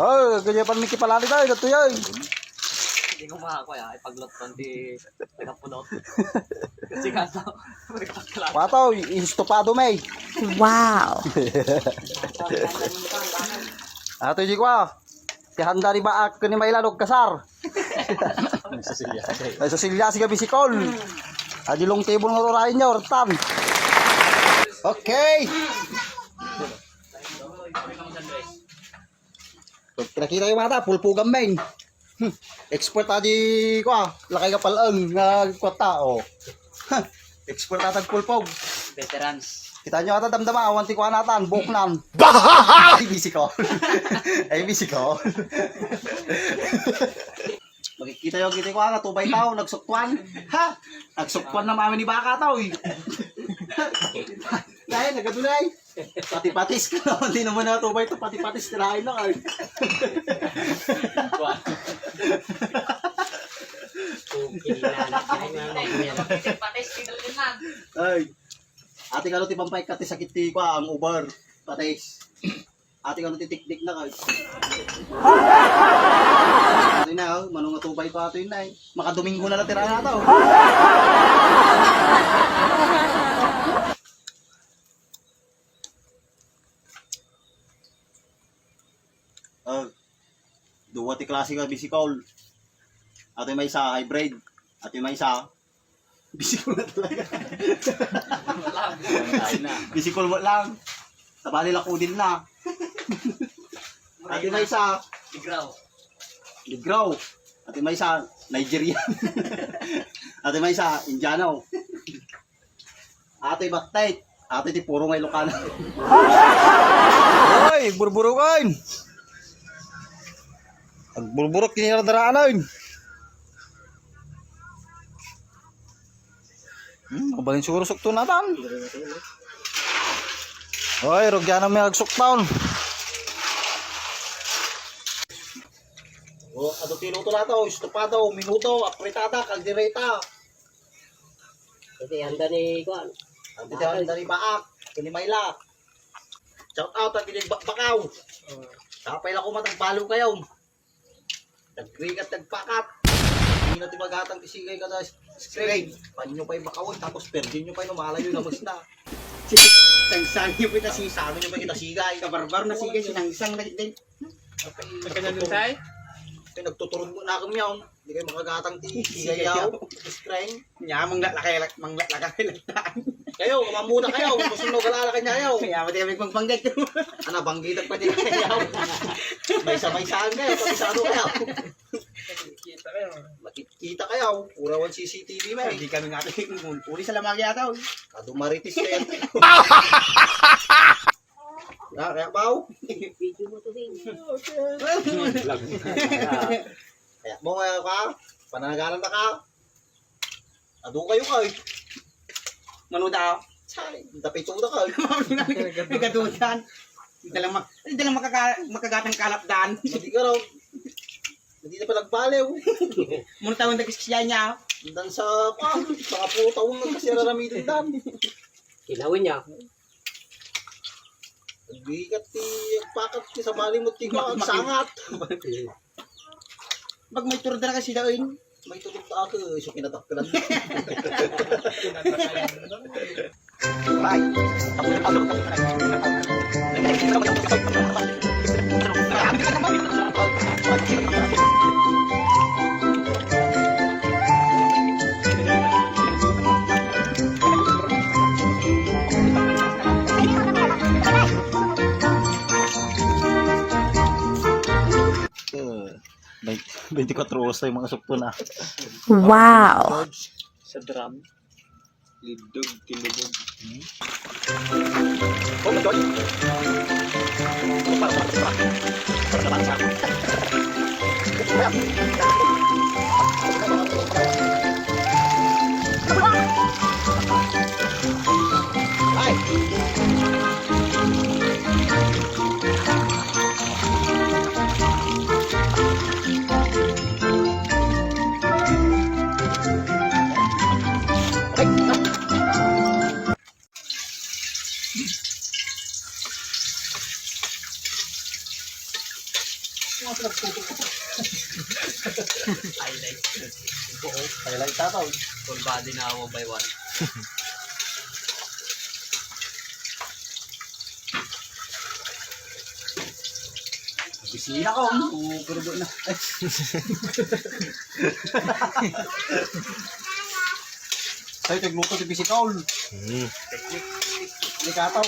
Oh, ganyan pa Mickey palali tayo, dato yan. Hindi ko makakuha, ipaglot ko, hindi nagkapunot. Kasi kaso, nagpagkalala. Pato, istopado may. Wow. Ato yung kwa. Si handa ni Baak ni Mailanog kasar. Ay sa silya si gabi si Col. Adi long table ng orahin niya, ortan. Okay. Kinakita yung mata, pulpugan main. Expert adi ko lakay ka palang nga kwata o. Expert atag pulpog. Veterans. Kita nyo ata damdama, awan ti ko anatan, buknan. Ay, busy ko. Ay, busy ko. Makikita yung kita ko nga, tubay tao, nagsuktuan. Ha? Nagsuktuan na mami ni baka tao eh. Dahil, nagadulay. Pati-patis ka naman, di naman na tubay ito, pati-patis, tirahin lang ay. Ay, ate ka ti pampay kati sakit ti ko ang uber, patis. Ate ka ti tikdik na ka. Ate na, manong natubay ko ato yun na eh. Makadomingo na natira na ito. Duwa ti klase ka bisikol. At yung may isa hybrid. At yung may isa bisikol na talaga. Bisikol mo lang. Tabali lang kudin na. At yung may isa Ligraw. At yung may isa Nigerian. At yung may isa Indiano. At yung Baktay. At yung puro may Ilocano. Hoy, burburukan. Agburburok kiniradaraanan. Kabalin siguro sukto natin. Hoy, rugyan na may agsuktaon. O, ano tinuto na ito? Estupado, minuto, apritada, kaldereta. Ito handa ni Kuan. Ang titihan ni Baak, Kinimayla. Shout out ang Bakaw. Kapay lang ko matagbalo kayo. Nag-green at nagpakat. Hindi natin magatang tisigay ka sa screen. Panyo pa yung Bakaw, tapos perdin nyo pa yung malayo na mas na. Sangsang niyo po itasi. Sa amin nyo pa yung nasigay. Kabarbar na sige sinangsang na din. Pagkananusay? Nagtuturog mo na kami yun. Hindi kayo makagatang tisigay yaw. Screen. Nya manglakay lang. Kayo, kamamuna kayo. Gusto nyo galalakay niya yaw. Kaya mati kami pangbanggit. Ano, banggitan pa din kayo. May sabay-saan kayo. Pati sa ano kayo. Makikita kayo. Purawan CCTV may. Hindi kami nga uli sa lamag yata. Kadumaritis kayo. Kaya baw. Video mo to din. Kaya mo kayo ka. Pananagalan na ka. Ado kayo kayo. Manuda. Say, tapito na kayo. Nagadudan. Hindi lang makagatang kalapdan. Hindi ka raw. Hindi na pa nagbalew. Muna tawang nagkisya niya. Dan sa putawang nagkasiraramitin dan. Kilawin niya. Bigat ti pakat ti sa bali mo ti ko sangat. Pag may turda na kasi daoin. May tulog na ako, so kinatakpilan. Ay, 24 oras tayo mga sukto na. Wow. Sa drum. Lidog, tinubog. Oh my God! Highlight tataw. Full body na 1x1. Bisina ko. Pero doon na. Sa'yo, tagluto si Bisikol. Hindi kataw.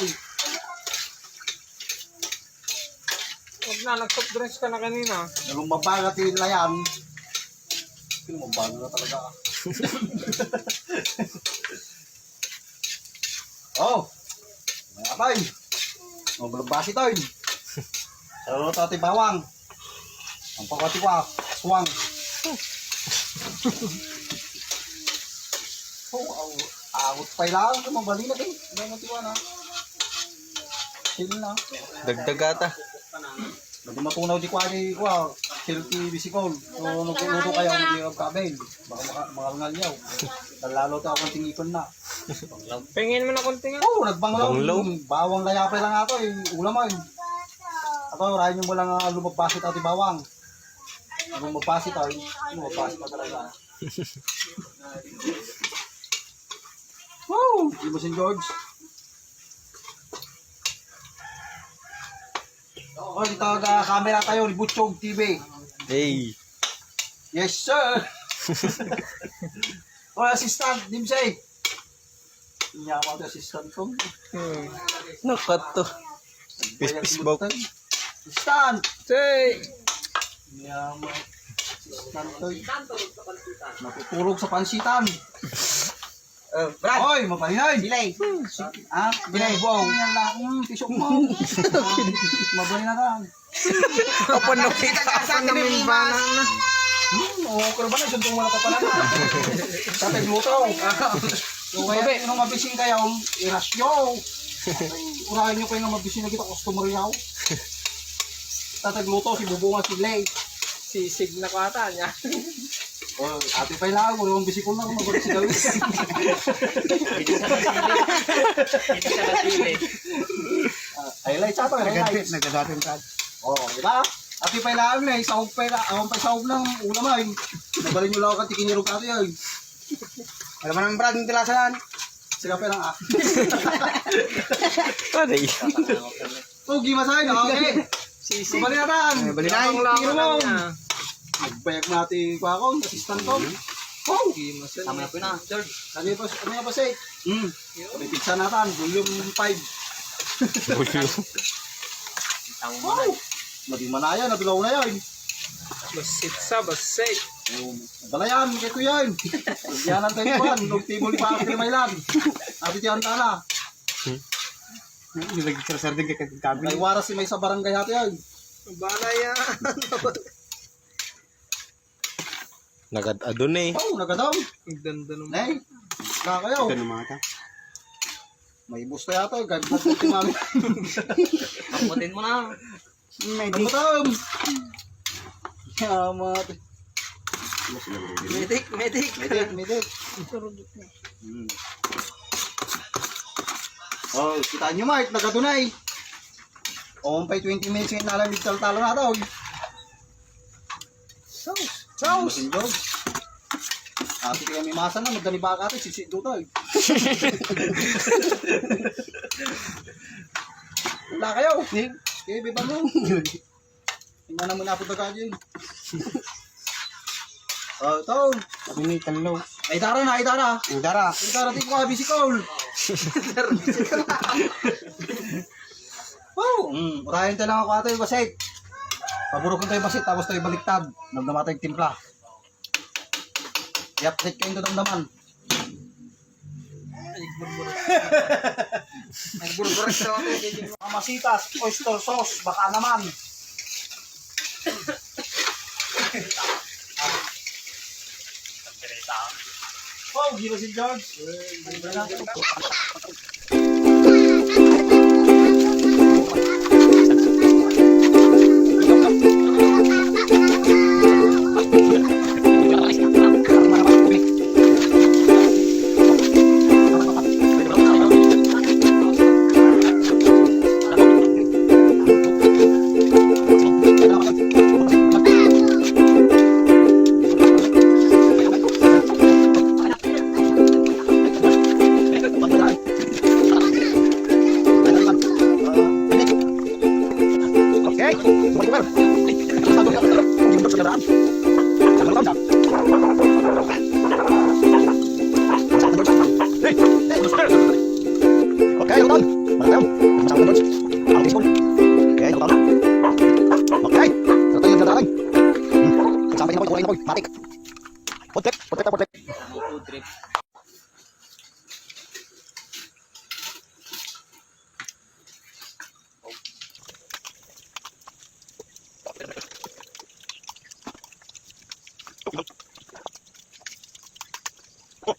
Huwag na, nag-soft drinks ka na kanina. Nalumbabagat yung layan. Lumbabagat na talaga. Oh! May apay. Mabalabasi tayo. Sa tati bawang. Ang pagkatiwa. Aswang. Oh, awot pa lang. Mabali na din. Ang matiwa na. Sino na. Dagdag ata. Nagmatunaw di ko ani ko. Healthy bisikol. So nagluto kayo hindi ang kabel. Baka makangalyaw. Lalo ta akong tingipon na. Pingin mo na konti nga. Oh, nagbanglaw. Banglaw? Bawang layapay lang ato eh. Ulam ay. Ato rayon mo lang lumagpasit ato bawang. Lumagpasit ay. Lumagpasit pa talaga. Wow! Di ba St. George? Oh, dito camera tayo ni Butchog TV. Hey. Yes, sir. Oh, assistant, Dimsay. Iyawa ko assistant ko. Nakato. Pis-pis baw. Assistant. Say! Iyawa. Assistant to. Natutulog sa pansitan. Brad, Hoy, mapahinay. delay. Ah, bilay buaw. Yan lang. Tisok mo. Mabay na lang. Kapag nakita namin ba na? Oo, pero ba na? Suntong wala pa pala na. Tatay luto. So, kaya nung mabising kayo, irasyo. Urahin nyo kayo na mabising na kita, customer yaw. Tatay luto, si Bubunga, si Lay. Sisig na kata niya. Oh, ate pa lang, wala mong bisikol na kung mabalik si Gawin. Hindi siya natili. Highlight sa ito, highlights. Nagadating ka. Oh, diba? Ate pa lang na, isahog pa lang, awang pa isahog ng ulam ay. Nabalin nyo lang ako katikin nyo rin yan. Alam mo naman Brad, hindi lasalan. Sige pa lang ah. Aray. Oh, gimasahin, okay. Sisig. Balik na tan. Balik na. Tingnan mo. Nagbayag natin ko ako, assistant ko. Oh! Tama na po na, George. Ano nga ba say? May pizza natin, volume 5. Tama mo na. Wow! Maging manaya, nabilaw na yan. Basit sa basit. Dala yan, kaya ko yan. Yan ang tayo ba? Nung tibol pa ako may lang. Ati tiyan na. Nilagay sa sarding kay kabel. May waras si may sa barangay hati yan. Bala yan. Nagad-adon eh. Oh, nagadam. Ang ganda naman. Nay, na kayo. Ito naman ata. May bus na yata, ganda po si mami. Pakutin mo na. Nagutom. Yamat. Medic. Medit. Oh, kita nyo Mike, nagatunay. O, pa'y 20 minutes ngayon nalamig talo na daw. Sauce. Ate kaya may masa na, magdani baka ate, sisig doon tayo. Wala kayo. Okay, biba mo. Tingnan naman na po na kayo. Oh, ito. Sabi ni Talo. Ay, tara na, ay tara. Ang dara. Ay, tara, tingko ka, bisikol. Wow. Urahin tayo lang ako ate, basit. Paburok tayo basit, tapos tayo baliktad. Namdama tayo timpla. I-update kayo ito damdaman. Nagburburak sa ako. Mamasitas, oyster sauce, baka naman. Wow, gila si George. Okay, hold on. Matayo. Masang ka, George. Ang teaspoon. Okay, hold on. Okay. Ito tayo yung dadaan. Sampay na ko, kulay na ko. Matik. Food trip, food trip, food trip. Food trip. Oh,